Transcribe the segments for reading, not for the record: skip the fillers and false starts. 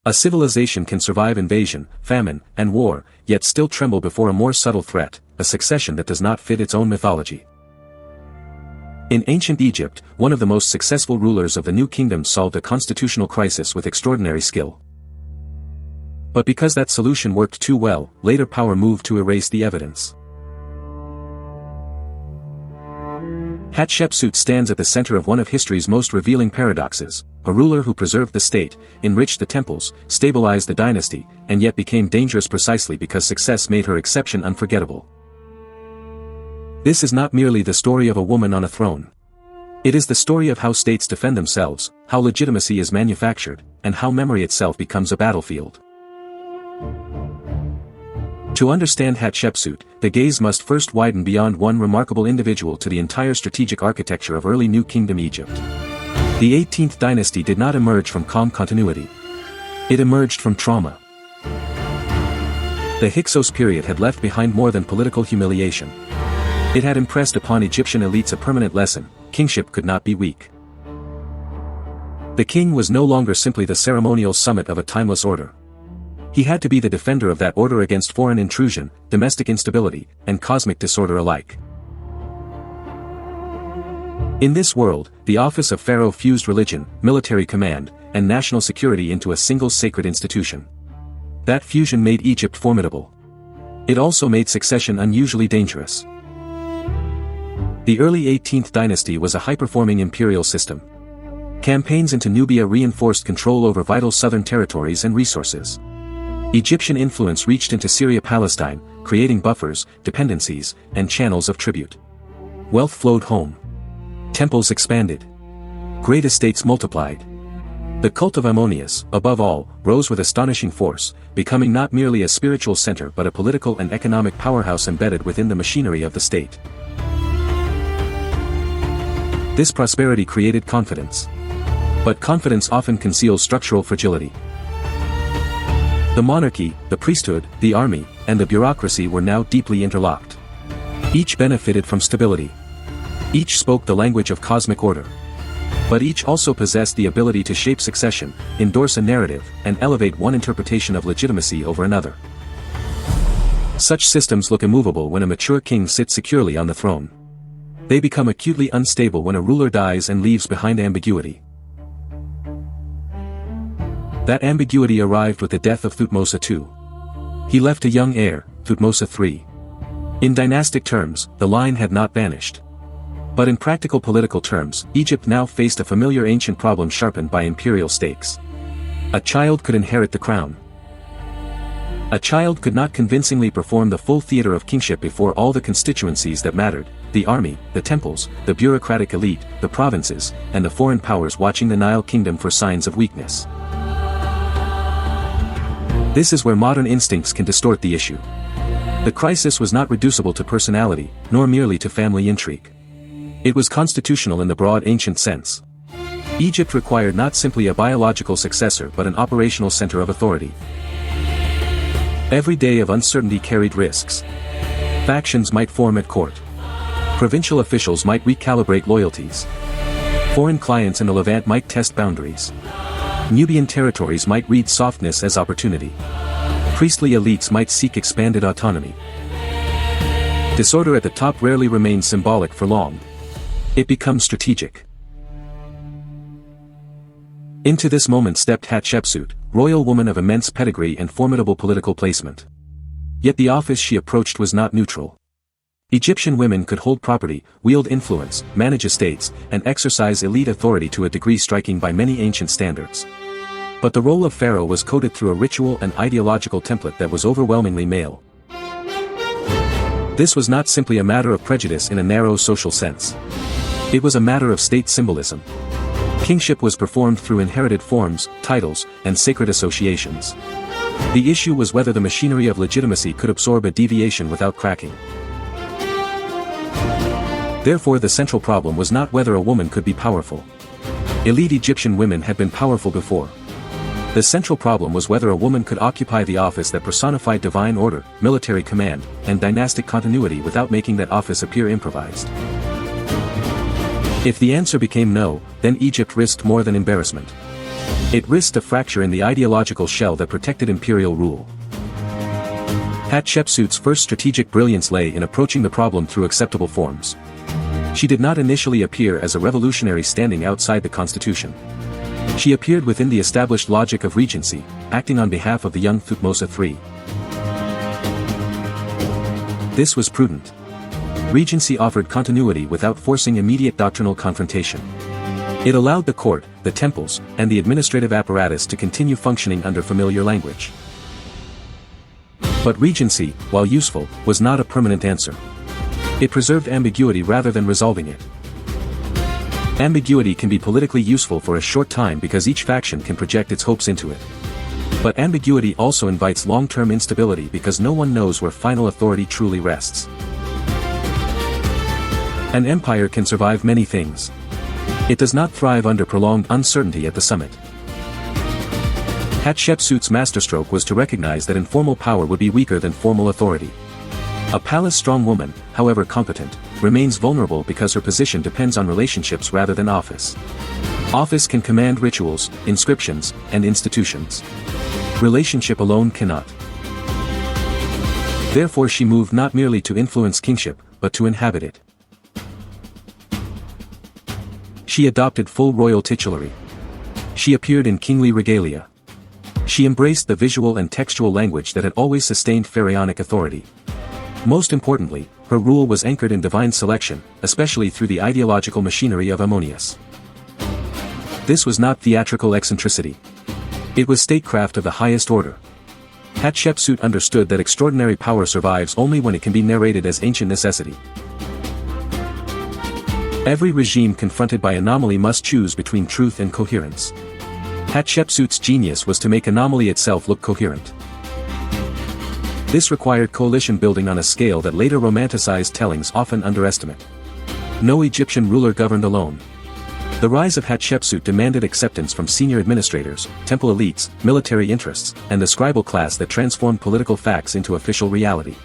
A civilization can survive invasion, famine, and war, yet still tremble before a more subtle threat, a succession that does not fit its own mythology. In ancient Egypt, one of the most successful rulers of the new kingdom solved a constitutional crisis with extraordinary skill. But because that solution worked too well, later power moved to erase the evidence. Hatshepsut stands at the center of one of history's most revealing paradoxes, a ruler who preserved the state, enriched the temples, stabilized the dynasty, and yet became dangerous precisely because success made her exception unforgettable. This is not merely the story of a woman on a throne. It is the story of how states defend themselves, how legitimacy is manufactured, and how memory itself becomes a battlefield. To understand Hatshepsut, the gaze must first widen beyond one remarkable individual to the entire strategic architecture of early New Kingdom Egypt. The 18th dynasty did not emerge from calm continuity. It emerged from trauma. The Hyksos period had left behind more than political humiliation. It had impressed upon Egyptian elites a permanent lesson: kingship could not be weak. The king was no longer simply the ceremonial summit of a timeless order. He had to be the defender of that order against foreign intrusion, domestic instability, and cosmic disorder alike. In this world, the office of Pharaoh fused religion, military command, and national security into a single sacred institution. That fusion made Egypt formidable. It also made succession unusually dangerous. The early 18th dynasty was a high-performing imperial system. Campaigns into Nubia reinforced control over vital southern territories and resources. Egyptian influence reached into Syria-Palestine, creating buffers, dependencies, and channels of tribute. Wealth flowed home. Temples expanded. Great estates multiplied. The cult of Ammonius, above all, rose with astonishing force, becoming not merely a spiritual center but a political and economic powerhouse embedded within the machinery of the state. This prosperity created confidence. But confidence often conceals structural fragility. The monarchy, the priesthood, the army, and the bureaucracy were now deeply interlocked. Each benefited from stability. Each spoke the language of cosmic order. But each also possessed the ability to shape succession, endorse a narrative, and elevate one interpretation of legitimacy over another. Such systems look immovable when a mature king sits securely on the throne. They become acutely unstable when a ruler dies and leaves behind ambiguity. That ambiguity arrived with the death of Thutmose II. He left a young heir, Thutmose III. In dynastic terms, the line had not vanished. But in practical political terms, Egypt now faced a familiar ancient problem sharpened by imperial stakes. A child could inherit the crown. A child could not convincingly perform the full theater of kingship before all the constituencies that mattered: the army, the temples, the bureaucratic elite, the provinces, and the foreign powers watching the Nile kingdom for signs of weakness. This is where modern instincts can distort the issue. The crisis was not reducible to personality, nor merely to family intrigue. It was constitutional in the broad ancient sense. Egypt required not simply a biological successor but an operational center of authority. Every day of uncertainty carried risks. Factions might form at court. Provincial officials might recalibrate loyalties. Foreign clients in the Levant might test boundaries. Nubian territories might read softness as opportunity. Priestly elites might seek expanded autonomy. Disorder at the top rarely remains symbolic for long. It becomes strategic. Into this moment stepped Hatshepsut, royal woman of immense pedigree and formidable political placement. Yet the office she approached was not neutral. Egyptian women could hold property, wield influence, manage estates, and exercise elite authority to a degree striking by many ancient standards. But the role of pharaoh was coded through a ritual and ideological template that was overwhelmingly male. This was not simply a matter of prejudice in a narrow social sense. It was a matter of state symbolism. Kingship was performed through inherited forms, titles, and sacred associations. The issue was whether the machinery of legitimacy could absorb a deviation without cracking. Therefore, the central problem was not whether a woman could be powerful. Elite Egyptian women had been powerful before. The central problem was whether a woman could occupy the office that personified divine order, military command, and dynastic continuity without making that office appear improvised. If the answer became no, then Egypt risked more than embarrassment. It risked a fracture in the ideological shell that protected imperial rule. Hatshepsut's first strategic brilliance lay in approaching the problem through acceptable forms. She did not initially appear as a revolutionary standing outside the constitution. She appeared within the established logic of regency, acting on behalf of the young Thutmose III. This was prudent. Regency offered continuity without forcing immediate doctrinal confrontation. It allowed the court, the temples, and the administrative apparatus to continue functioning under familiar language. But regency, while useful, was not a permanent answer. It preserved ambiguity rather than resolving it. Ambiguity can be politically useful for a short time because each faction can project its hopes into it. But ambiguity also invites long-term instability because no one knows where final authority truly rests. An empire can survive many things. It does not thrive under prolonged uncertainty at the summit. Hatshepsut's masterstroke was to recognize that informal power would be weaker than formal authority. A palace-strong woman, however competent, remains vulnerable because her position depends on relationships rather than office. Office can command rituals, inscriptions, and institutions. Relationship alone cannot. Therefore she moved not merely to influence kingship, but to inhabit it. She adopted full royal titulary. She appeared in kingly regalia. She embraced the visual and textual language that had always sustained pharaonic authority. Most importantly, her rule was anchored in divine selection, especially through the ideological machinery of Ammonius. This was not theatrical eccentricity. It was statecraft of the highest order. Hatshepsut understood that extraordinary power survives only when it can be narrated as ancient necessity. Every regime confronted by anomaly must choose between truth and coherence. Hatshepsut's genius was to make anomaly itself look coherent. This required coalition building on a scale that later romanticized tellings often underestimate. No Egyptian ruler governed alone. The rise of Hatshepsut demanded acceptance from senior administrators, temple elites, military interests, and the scribal class that transformed political facts into official reality.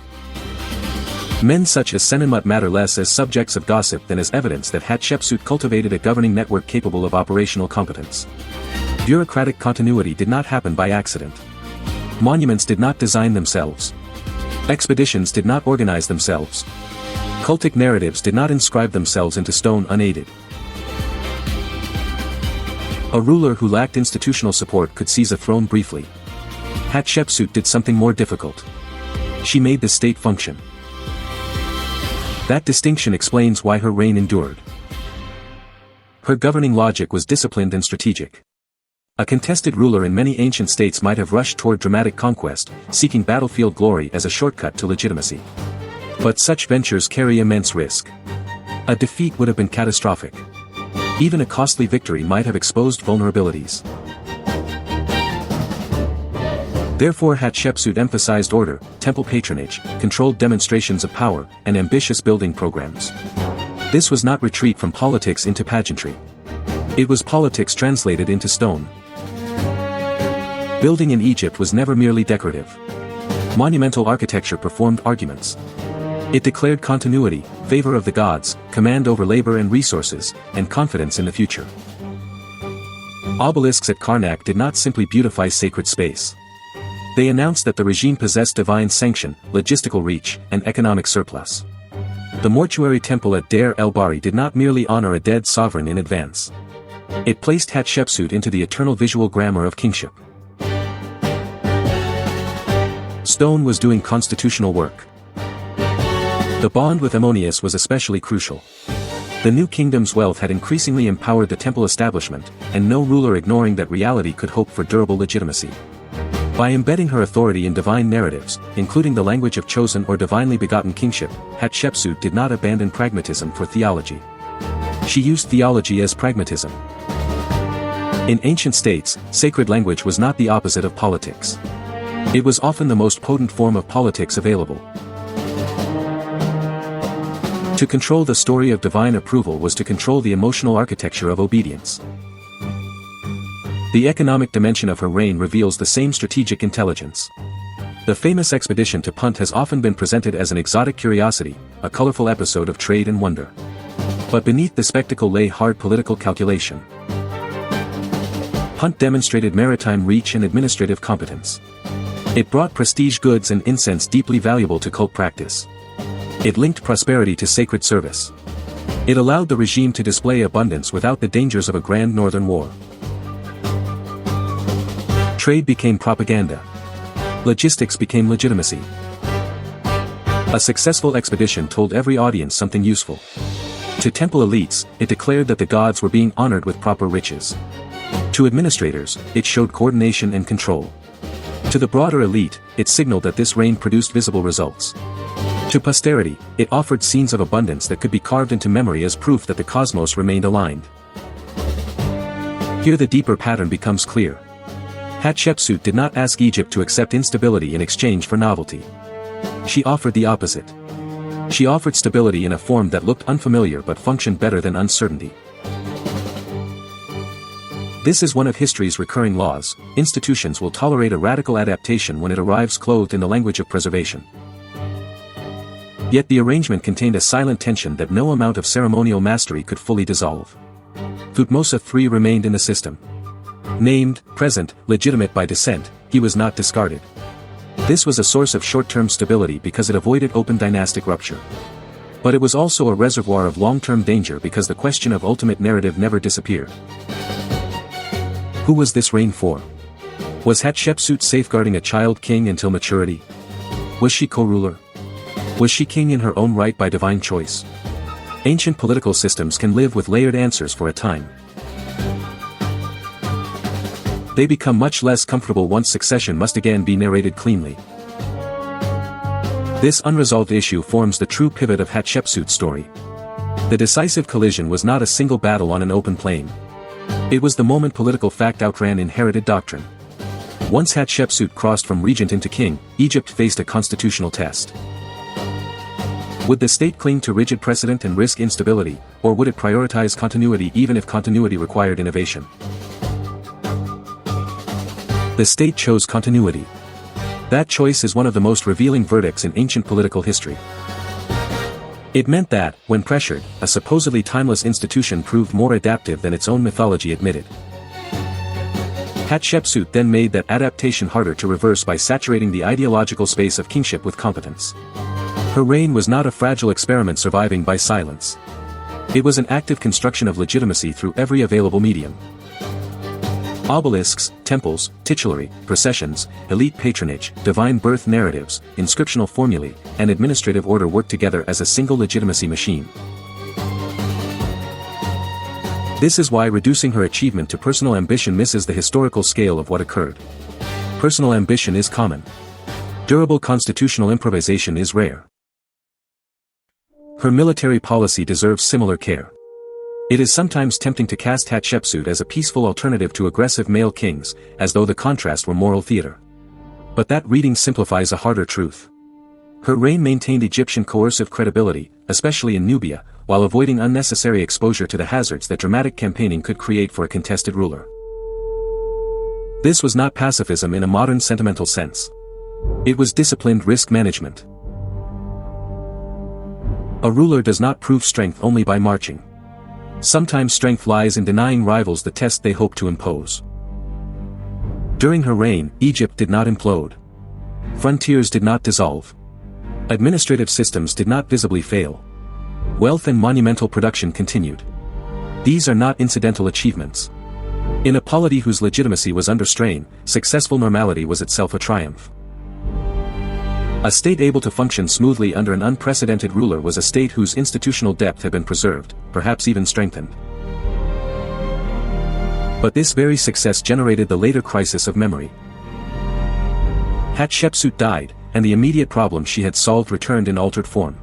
Men such as Senenmut matter less as subjects of gossip than as evidence that Hatshepsut cultivated a governing network capable of operational competence. Bureaucratic continuity did not happen by accident. Monuments did not design themselves. Expeditions did not organize themselves. Cultic narratives did not inscribe themselves into stone unaided. A ruler who lacked institutional support could seize a throne briefly. Hatshepsut did something more difficult. She made the state function. That distinction explains why her reign endured. Her governing logic was disciplined and strategic. A contested ruler in many ancient states might have rushed toward dramatic conquest, seeking battlefield glory as a shortcut to legitimacy. But such ventures carry immense risk. A defeat would have been catastrophic. Even a costly victory might have exposed vulnerabilities. Therefore Hatshepsut emphasized order, temple patronage, controlled demonstrations of power, and ambitious building programs. This was not retreat from politics into pageantry. It was politics translated into stone. Building in Egypt was never merely decorative. Monumental architecture performed arguments. It declared continuity, favor of the gods, command over labor and resources, and confidence in the future. Obelisks at Karnak did not simply beautify sacred space. They announced that the regime possessed divine sanction, logistical reach, and economic surplus. The mortuary temple at Deir el-Bahri did not merely honor a dead sovereign in advance. It placed Hatshepsut into the eternal visual grammar of kingship. Stone was doing constitutional work. The bond with Ammonius was especially crucial. The new kingdom's wealth had increasingly empowered the temple establishment, and no ruler ignoring that reality could hope for durable legitimacy. By embedding her authority in divine narratives, including the language of chosen or divinely begotten kingship, Hatshepsut did not abandon pragmatism for theology. She used theology as pragmatism. In ancient states, sacred language was not the opposite of politics. It was often the most potent form of politics available. To control the story of divine approval was to control the emotional architecture of obedience. The economic dimension of her reign reveals the same strategic intelligence. The famous expedition to Punt has often been presented as an exotic curiosity, a colorful episode of trade and wonder. But beneath the spectacle lay hard political calculation. Punt demonstrated maritime reach and administrative competence. It brought prestige goods and incense deeply valuable to cult practice. It linked prosperity to sacred service. It allowed the regime to display abundance without the dangers of a grand northern war. Trade became propaganda. Logistics became legitimacy. A successful expedition told every audience something useful. To temple elites, it declared that the gods were being honored with proper riches. To administrators, it showed coordination and control. To the broader elite, it signaled that this reign produced visible results. To posterity, it offered scenes of abundance that could be carved into memory as proof that the cosmos remained aligned. Here the deeper pattern becomes clear. Hatshepsut did not ask Egypt to accept instability in exchange for novelty. She offered the opposite. She offered stability in a form that looked unfamiliar but functioned better than uncertainty. This is one of history's recurring laws: institutions will tolerate a radical adaptation when it arrives clothed in the language of preservation. Yet the arrangement contained a silent tension that no amount of ceremonial mastery could fully dissolve. Thutmose III remained in the system. Named, present, legitimate by descent, he was not discarded. This was a source of short-term stability because it avoided open dynastic rupture. But it was also a reservoir of long-term danger because the question of ultimate narrative never disappeared. Who was this reign for? Was Hatshepsut safeguarding a child king until maturity? Was she co-ruler? Was she king in her own right by divine choice? Ancient political systems can live with layered answers for a time. They become much less comfortable once succession must again be narrated cleanly. This unresolved issue forms the true pivot of Hatshepsut's story. The decisive collision was not a single battle on an open plain. It was the moment political fact outran inherited doctrine. Once Hatshepsut crossed from regent into king, Egypt faced a constitutional test. Would the state cling to rigid precedent and risk instability, or would it prioritize continuity even if continuity required innovation? The state chose continuity. That choice is one of the most revealing verdicts in ancient political history. It meant that, when pressured, a supposedly timeless institution proved more adaptive than its own mythology admitted. Hatshepsut then made that adaptation harder to reverse by saturating the ideological space of kingship with competence. Her reign was not a fragile experiment surviving by silence. It was an active construction of legitimacy through every available medium. Obelisks, temples, titulary, processions, elite patronage, divine birth narratives, inscriptional formulae, and administrative order worked together as a single legitimacy machine. This is why reducing her achievement to personal ambition misses the historical scale of what occurred. Personal ambition is common. Durable constitutional improvisation is rare. Her military policy deserves similar care. It is sometimes tempting to cast Hatshepsut as a peaceful alternative to aggressive male kings, as though the contrast were moral theater. But that reading simplifies a harder truth. Her reign maintained Egyptian coercive credibility, especially in Nubia, while avoiding unnecessary exposure to the hazards that dramatic campaigning could create for a contested ruler. This was not pacifism in a modern sentimental sense. It was disciplined risk management. A ruler does not prove strength only by marching. Sometimes strength lies in denying rivals the test they hope to impose. During her reign, Egypt did not implode. Frontiers did not dissolve. Administrative systems did not visibly fail. Wealth and monumental production continued. These are not incidental achievements. In a polity whose legitimacy was under strain, successful normality was itself a triumph. A state able to function smoothly under an unprecedented ruler was a state whose institutional depth had been preserved, perhaps even strengthened. But this very success generated the later crisis of memory. Hatshepsut died, and the immediate problem she had solved returned in altered form.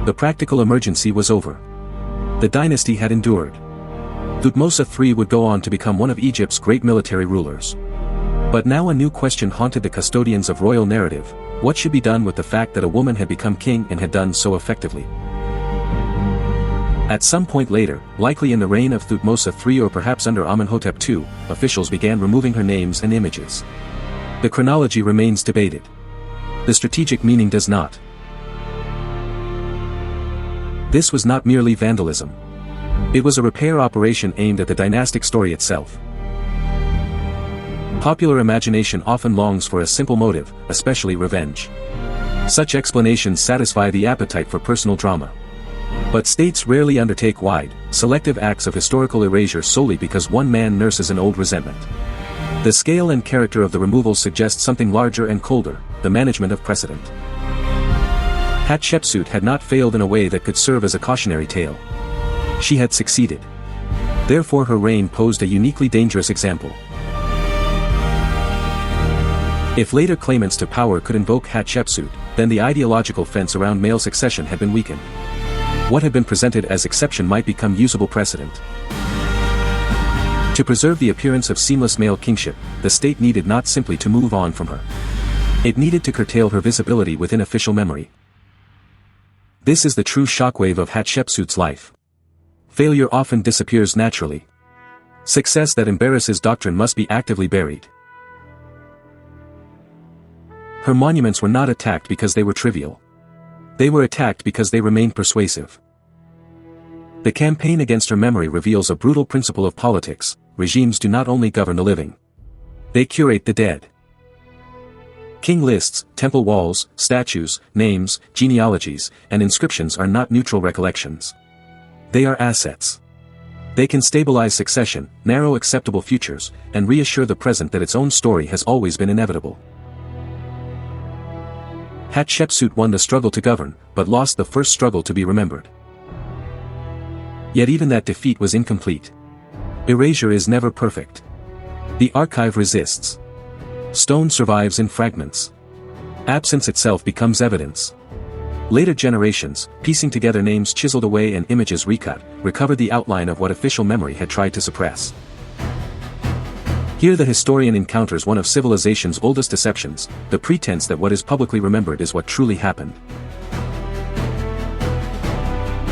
The practical emergency was over. The dynasty had endured. Thutmose III would go on to become one of Egypt's great military rulers. But now a new question haunted the custodians of royal narrative: what should be done with the fact that a woman had become king and had done so effectively? At some point later, likely in the reign of Thutmose III or perhaps under Amenhotep II, officials began removing her names and images. The chronology remains debated. The strategic meaning does not. This was not merely vandalism. It was a repair operation aimed at the dynastic story itself. Popular imagination often longs for a simple motive, especially revenge. Such explanations satisfy the appetite for personal drama. But states rarely undertake wide, selective acts of historical erasure solely because one man nurses an old resentment. The scale and character of the removal suggest something larger and colder, the management of precedent. Hatshepsut had not failed in a way that could serve as a cautionary tale. She had succeeded. Therefore her reign posed a uniquely dangerous example. If later claimants to power could invoke Hatshepsut, then the ideological fence around male succession had been weakened. What had been presented as exception might become usable precedent. To preserve the appearance of seamless male kingship, the state needed not simply to move on from her. It needed to curtail her visibility within official memory. This is the true shockwave of Hatshepsut's life. Failure often disappears naturally. Success that embarrasses doctrine must be actively buried. Her monuments were not attacked because they were trivial. They were attacked because they remained persuasive. The campaign against her memory reveals a brutal principle of politics: regimes do not only govern the living. They curate the dead. King lists, temple walls, statues, names, genealogies, and inscriptions are not neutral recollections. They are assets. They can stabilize succession, narrow acceptable futures, and reassure the present that its own story has always been inevitable. Hatshepsut won the struggle to govern, but lost the first struggle to be remembered. Yet even that defeat was incomplete. Erasure is never perfect. The archive resists. Stone survives in fragments. Absence itself becomes evidence. Later generations, piecing together names chiseled away and images recut, recover the outline of what official memory had tried to suppress. Here the historian encounters one of civilization's oldest deceptions, the pretense that what is publicly remembered is what truly happened.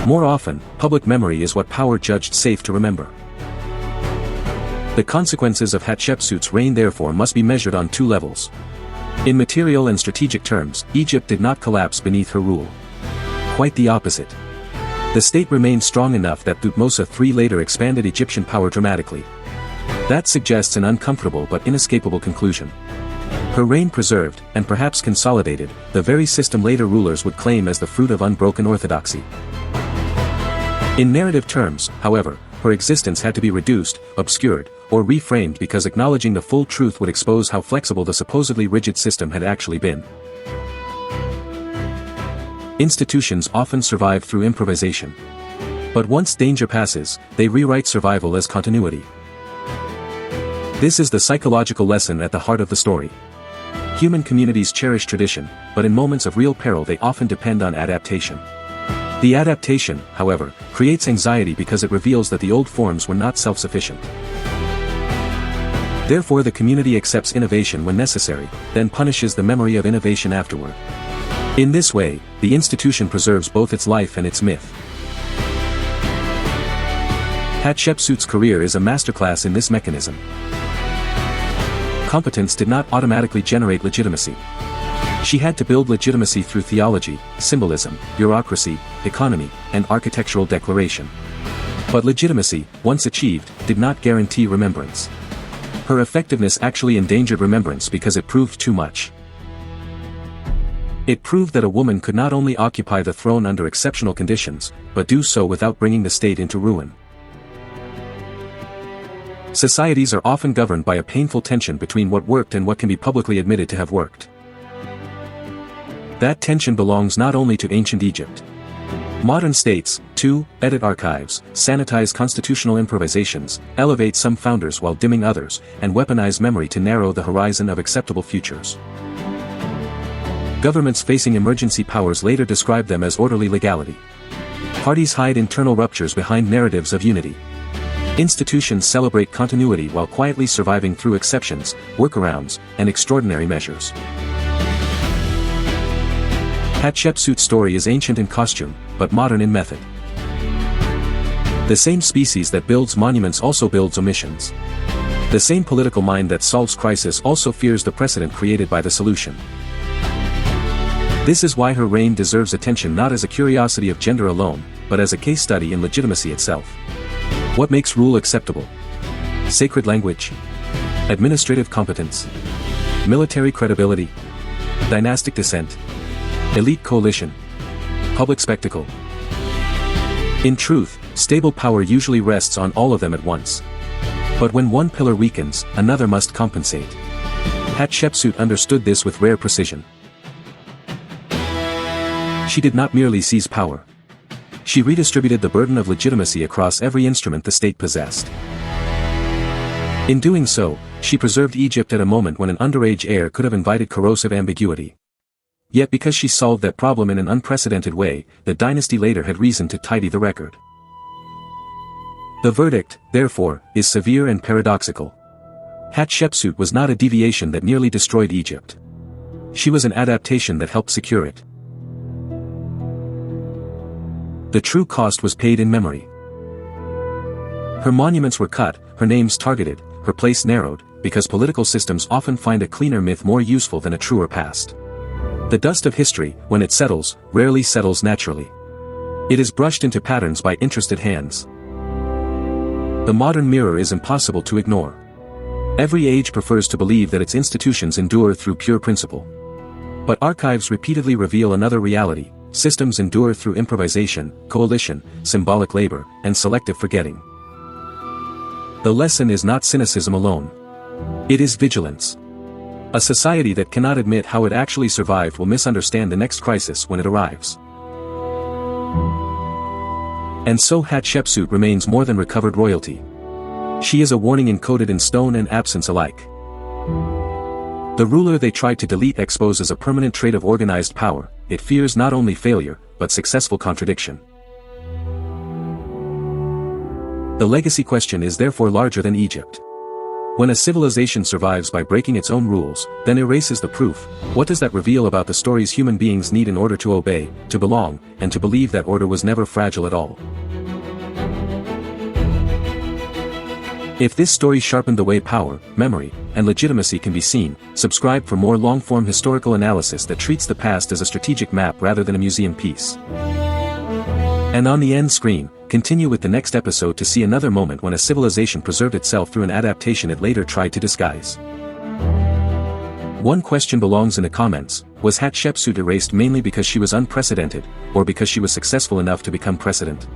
More often, public memory is what power judged safe to remember. The consequences of Hatshepsut's reign therefore must be measured on two levels. In material and strategic terms, Egypt did not collapse beneath her rule. Quite the opposite. The state remained strong enough that Thutmose III later expanded Egyptian power dramatically. That suggests an uncomfortable but inescapable conclusion. Her reign preserved, and perhaps consolidated, the very system later rulers would claim as the fruit of unbroken orthodoxy. In narrative terms, however, her existence had to be reduced, obscured, or reframed because acknowledging the full truth would expose how flexible the supposedly rigid system had actually been. Institutions often survive through improvisation. But once danger passes, they rewrite survival as continuity. This is the psychological lesson at the heart of the story. Human communities cherish tradition, but in moments of real peril they often depend on adaptation. The adaptation, however, creates anxiety because it reveals that the old forms were not self-sufficient. Therefore the community accepts innovation when necessary, then punishes the memory of innovation afterward. In this way, the institution preserves both its life and its myth. Hatshepsut's career is a masterclass in this mechanism. Competence did not automatically generate legitimacy. She had to build legitimacy through theology, symbolism, bureaucracy, economy, and architectural declaration. But legitimacy, once achieved, did not guarantee remembrance. Her effectiveness actually endangered remembrance because it proved too much. It proved that a woman could not only occupy the throne under exceptional conditions, but do so without bringing the state into ruin. Societies are often governed by a painful tension between what worked and what can be publicly admitted to have worked. That tension belongs not only to ancient Egypt. Modern states, too, edit archives, sanitize constitutional improvisations, elevate some founders while dimming others, and weaponize memory to narrow the horizon of acceptable futures. Governments facing emergency powers later describe them as orderly legality. Parties hide internal ruptures behind narratives of unity. Institutions celebrate continuity while quietly surviving through exceptions, workarounds, and extraordinary measures. Hatshepsut's story is ancient in costume, but modern in method. The same species that builds monuments also builds omissions. The same political mind that solves crisis also fears the precedent created by the solution. This is why her reign deserves attention not as a curiosity of gender alone, but as a case study in legitimacy itself. What makes rule acceptable? Sacred language? Administrative competence. Military credibility. Dynastic descent. Elite coalition. Public spectacle. In truth, stable power usually rests on all of them at once. But when one pillar weakens, another must compensate. Hatshepsut understood this with rare precision. She did not merely seize power. She redistributed the burden of legitimacy across every instrument the state possessed. In doing so, she preserved Egypt at a moment when an underage heir could have invited corrosive ambiguity. Yet because she solved that problem in an unprecedented way, the dynasty later had reason to tidy the record. The verdict, therefore, is severe and paradoxical. Hatshepsut was not a deviation that nearly destroyed Egypt. She was an adaptation that helped secure it. The true cost was paid in memory. Her monuments were cut, her names targeted, her place narrowed, because political systems often find a cleaner myth more useful than a truer past. The dust of history, when it settles, rarely settles naturally. It is brushed into patterns by interested hands. The modern mirror is impossible to ignore. Every age prefers to believe that its institutions endure through pure principle. But archives repeatedly reveal another reality: systems endure through improvisation, coalition, symbolic labor, and selective forgetting. The lesson is not cynicism alone. It is vigilance. A society that cannot admit how it actually survived will misunderstand the next crisis when it arrives. And so Hatshepsut remains more than recovered royalty. She is a warning encoded in stone and absence alike. The ruler they tried to delete exposes a permanent trait of organized power. It fears not only failure, but successful contradiction. The legacy question is therefore larger than Egypt. When a civilization survives by breaking its own rules, then erases the proof, what does that reveal about the stories human beings need in order to obey, to belong, and to believe that order was never fragile at all? If this story sharpened the way power, memory, and legitimacy can be seen, subscribe for more long-form historical analysis that treats the past as a strategic map rather than a museum piece. And on the end screen, continue with the next episode to see another moment when a civilization preserved itself through an adaptation it later tried to disguise. One question belongs in the comments: was Hatshepsut erased mainly because she was unprecedented, or because she was successful enough to become precedent?